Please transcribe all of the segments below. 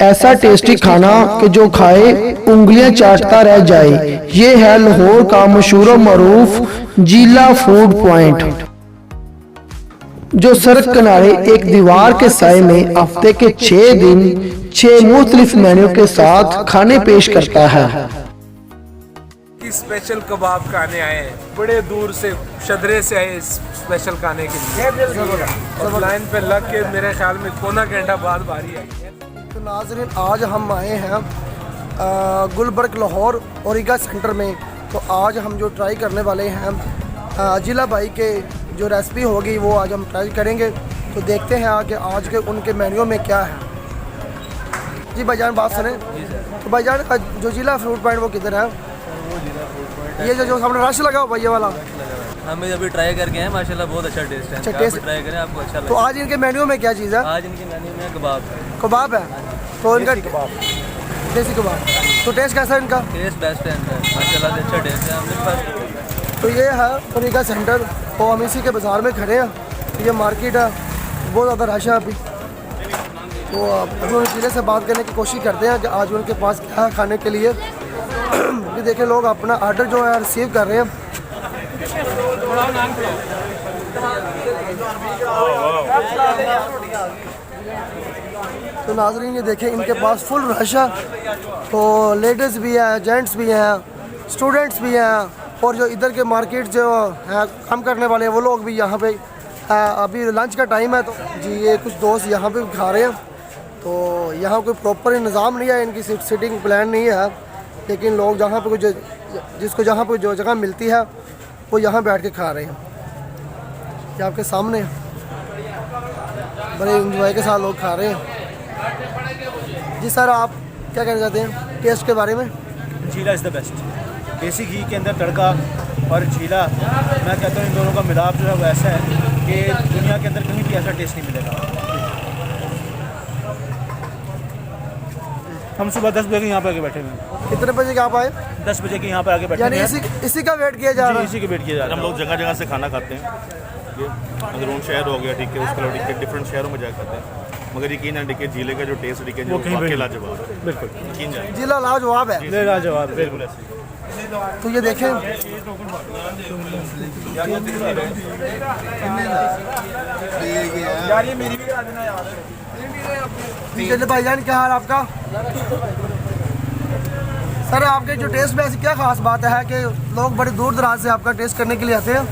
ऐसा टेस्टी खाना कि जो खाए उंगलियां चाटता रह जाए। ये है लाहौर का मशहूर मरूफ जीला फूड पॉइंट, जो सड़क किनारे एक दीवार के साए में हफ्ते के 6 दिन 6 मुख्तलिफ मेन्यू के साथ खाने पेश करता है। स्पेशल कबाब खाने आए हैं, बड़े दूर से शदरे से आए स्पेशल खाने के लिए। और लाइन पे लग के मेरे ख्याल में पौना घंटा बाद बारी आई। तो नाज़रीन, आज हम आए हैं गुलबर्ग लाहौर ओरिगा सेंटर में। तो आज हम जो ट्राई करने वाले हैं जिला भाई के जो रेसिपी होगी वो आज हम ट्राई करेंगे। तो देखते हैं आगे आज के उनके मेन्यू में क्या है। जी भाईजान, बात सुने। तो भाईजान, जो जिला फ्रूट पॉइंट वो किधर है? ये जो सामने रश लगा हुआ ये वाला हम अभी ट्राई करके हैं, माशाल्लाह बहुत अच्छा टेस्ट है। अच्छा टेस्ट ट्राई करें, आपको अच्छा लगेगा। तो आज इनके मेन्यू में क्या चीज़ है? आज इनके मेन्यू में कबाब है। कबाब है। तो इनका देसी कबाब। तो टेस्ट कैसा है इनका? टेस्ट बेस्ट है इनका, माशाल्लाह से अच्छा टेस्ट है हमारे पास। तो ये है ओरिगा सेंटर, तो हम इसी के बाज़ार में खड़े हैं। ये मार्केट है, बहुत ज़्यादा रश है अभी। तो अभी उन चीज़ें से बात करने की कोशिश करते हैं कि आज उनके पास क्या है खाने के लिए। ये देखें, लोग अपना आर्डर जो है रिसीव कर रहे हैं। तो नाज़रीन, ये देखें, इनके पास फुल रश है। तो लेडीज़ भी हैं, जेंट्स भी हैं, स्टूडेंट्स भी हैं, और जो इधर के मार्केट जो है काम करने वाले हैं वो लोग भी यहाँ पे अभी लंच का टाइम है। तो जी, ये कुछ दोस्त यहाँ पे खा रहे हैं। तो यहाँ कोई प्रॉपर निज़ाम नहीं है, इनकी सिटिंग प्लान नहीं है, लेकिन लोग जहाँ पे कुछ जिसको जहाँ पे जो जगह मिलती है वो यहाँ बैठ के खा रहे हैं। ये आपके सामने बड़े इंजॉय के साथ लोग खा रहे हैं। जी सर, आप क्या कहना चाहते हैं टेस्ट के बारे में? झीला इज़ द बेस्ट। देसी घी के अंदर तड़का और झीला, मैं कहता हूँ इन दोनों का मिलाप जो है वो ऐसा है कि दुनिया के अंदर कहीं भी ऐसा टेस्ट नहीं मिलेगा। हम सुबह 10 बजे के यहाँ पे आके बैठे हुए हैं। कितने बजे के आप आए? 10 बजे के यहाँ पे आके बैठे यानी हैं। इसी का वेट किया जा रहा है? इसी के वेट किया जा रहा है। हम लोग जगह जगह से खाना खाते हैं। ये अंदरून शहर हो गया, ठीक है, उसके अलावा ठीक है डिफरेंट शहरों में जाकर खाते हैं। मगर यकीन है देखिए, झीले का जो टेस्ट है जो वाकई लाजवाब है। बिल्कुल यकीन जाए, जिला लाजवाब है। लाजवाब, बिल्कुल। तो ये देखें, चलिए भाईजान, क्या हाल आपका? सर, आपके जो टेस्ट में ऐसी क्या खास बात है कि लोग बड़े दूर दराज से आपका टेस्ट करने के लिए आते हैं?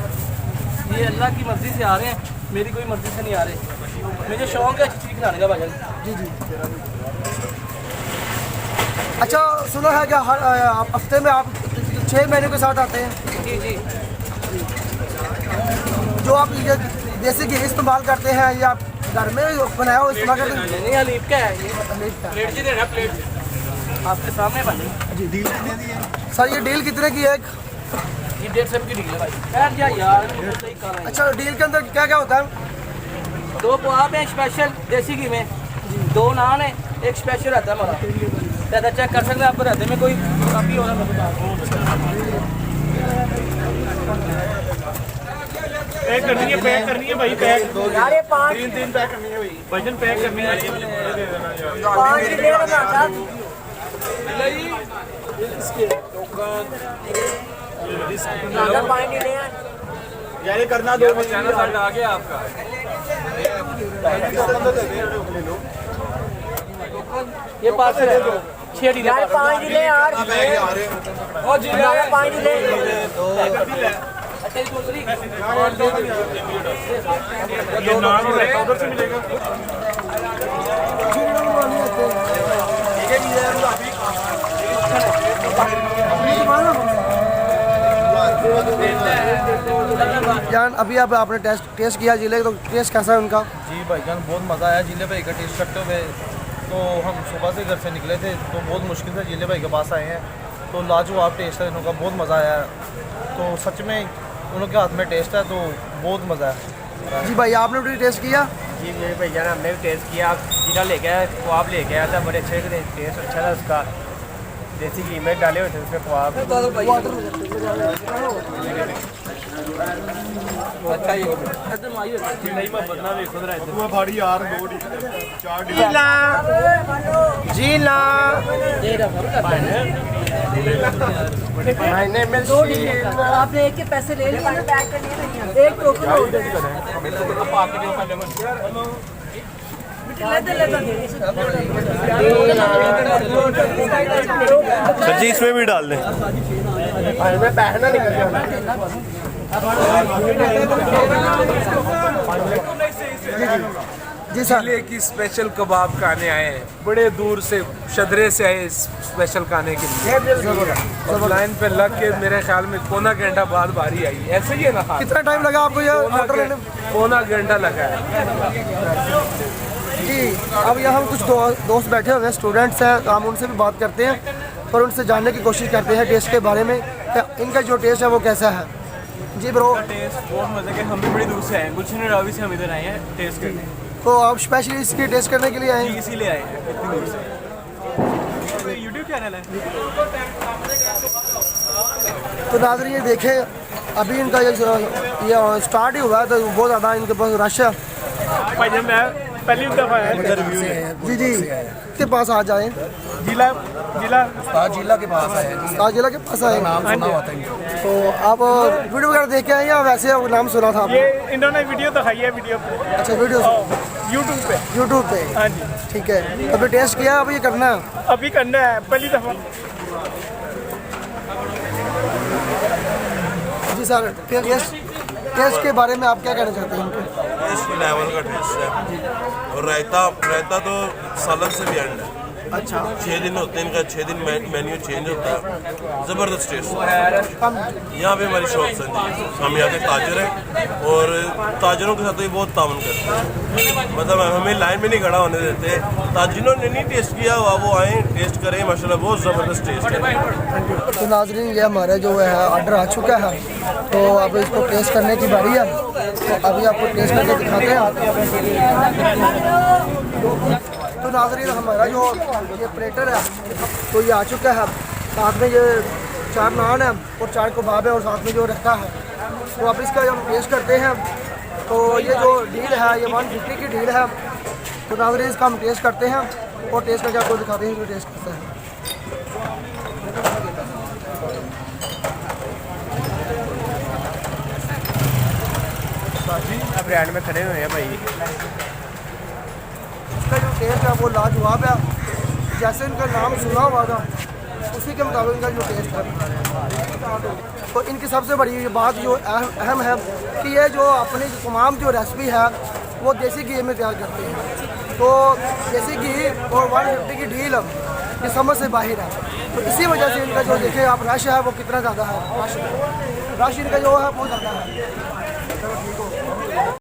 ये अल्लाह की मर्ज़ी से आ रहे हैं, मेरी कोई मर्ज़ी से नहीं आ रहे। मुझे शौक है अच्छी चीज़ खिलाने का भाईजान। जी जी। अच्छा, सुना है कि हर हफ्ते में आप 6 मेन्यू के साथ आते हैं? जी जी। जो आप ये देसी घी इस्तेमाल करते हैं, या आप घर में बनाया हो इस्तेमाल करते हैं? नहीं, हलीफ का है ये। हलीफ का। प्लेट जी देना, प्लेट आपके सामने बनी। जी, डील कितने की है? सर, ये डील कितने की है? ये 150 की डील है भाई। बैठ जा यार। अच्छा, डील के अंदर क्या क्या होता है? 2 पुआब हैं स्पेशल देसी घी में, 2 नान है, एक स्पेशल रहता है हमारा। ज़्यादा चेक कर सकते हैं आपको, रहते में कोई काफ़ी हो रहा है। पैक करनी है भाई, पैक यार ये 5 3 पैक करनी है भाई, भजन पैक करनी है। 5 ही ले लेना साहब। अगर 5 नहीं ले यार ये करना 2 आ गया आपका। ये 5 है, 6 डी यार 5 ही ले यार। और जी 5 ही ले। अच्छा, दूसरी और 2 उधर से मिलेगा। जान, अभी अब आपने टेस्ट किया जिले, तो टेस्ट कैसा है उनका? जी भाईजान, बहुत मज़ा आया जिले भाई का टेस्ट करते हुए। तो हम सुबह से घर से निकले थे, तो बहुत मुश्किल से जिले भाई के पास आए हैं। तो लाजवाब टेस्ट है इनका, बहुत मज़ा आया। तो सच में उनके हाथ में टेस्ट है, तो बहुत मज़ा है। जी भाई, आपने भी टेस्ट किया? जी मेरे भैया ने हमने भी टेस्ट किया। जीरा लेके आया, कबाब लेके आया था, बड़े अच्छे टेस्ट अच्छा था उसका। देसी घी में डाले हुए थे उसमें कबाब। अच्छा, ये एकदम आई है। भाड़ी यार 2 4 जीला आपने एक के पैसे ले लिए ना, एक टोकन हो गया। सर जी इसमें भी डाल दें। जी सर। जिले की स्पेशल कबाब खाने आए हैं, बड़े दूर से शदरे से आए स्पेशल खाने के लिए। और लाइन पे लग के मेरे ख्याल में पौना घंटा बाद बारी आई। ऐसे ही है ना? कितना टाइम लगा आपको ये ऑर्डर लेने में? पौना घंटा लगा है। जी अब यहाँ कुछ दोस्त बैठे हुए हैं, स्टूडेंट्स हैं, हम उनसे भी बात करते हैं और उनसे जानने की कोशिश करते हैं टेस्ट के बारे में, इनका जो टेस्ट है वो कैसा है। जी ब्रो, टेस्ट बहुत मज़े के, हम भी बड़ी दूर से आए हैं, गुलशन रावी से हम इधर आए हैं टेस्ट करने। तो आप स्पेशली इसकी टेस्ट करने के लिए आए हैं? इसीलिए आए हैं इतनी दूर से। यूट्यूब चैनल है। तो नाज़रीन ये देखें, अभी इनका ये स्टार्ट ही हुआ है तो बहुत ज़्यादा इनके पास रश है। भाई जब मैं पहली दफ़ा आया जी जी के पास आ जाए, जिला जिला के पास आए नाम सुना हुआ था। तो आप वीडियो वगैरह देख के आए या वैसे नाम सुना था आपने? ये इन्होंने वीडियो दिखाई है वीडियो पे। अच्छा वीडियो यूट्यूब पे। पे। हाँ जी, ठीक है, अभी टेस्ट किया, अब ये करना है। अभी करना है पहली दफ़ा। जी सर, टेस्ट के बारे में आप क्या कहना चाहते हैं इनके? इस लेवल का टेस्ट है। और रायता तो सालन से भी एंड है। अच्छा, 6 दिन होते हैं इनका, 6 दिन मेन्यू चेंज होता है। ज़बरदस्त टेस्ट है। यहाँ पे हमारी शॉप है, हम यहाँ के ताजर हैं और ताजरों के साथ तो ये बहुत तावन करते हैं। मतलब हमें लाइन में नहीं खड़ा होने देते। जिन्होंने नहीं टेस्ट किया हुआ वो आए टेस्ट करें, माशाल्लाह बहुत ज़बरदस्त टेस्ट है। तो नाज़रीन ये हमारा जो है ऑर्डर आ चुका है, तो अब इसको टेस्ट करने की बारी है। तो अभी आपको टेस्ट करके दिखाते हैं। तो नाज़रीन हमारा जो ये प्लेटर है तो ये आ चुका है, साथ में ये 4 नान है और 4 कबाब है और साथ में जो रखा है। तो अब इसका जब टेस्ट करते हैं तो ये जो डील है ये 150 की डील है। तो नाज़रीन इसका हम टेस्ट करते हैं और टेस्ट करके आपको दिखाते हैं जो टेस्ट करता है। अब रेड में खड़े हुए हैं भाई। इसका जो टेस्ट है वो लाजवाब है, जैसे इनका नाम सुना हुआ था उसी के मुताबिक इनका जो टेस्ट है। तो इनकी सबसे बड़ी बात जो अहम है कि ये जो अपनी तमाम जो रेसिपी है वो देसी घी में तैयार करते हैं। तो देसी घी और 150 की डील ये समझ से बाहर है। तो इसी वजह से इनका जो देखें आप रश है वो कितना ज़्यादा है, रश इनका जो है बहुत ज़्यादा है।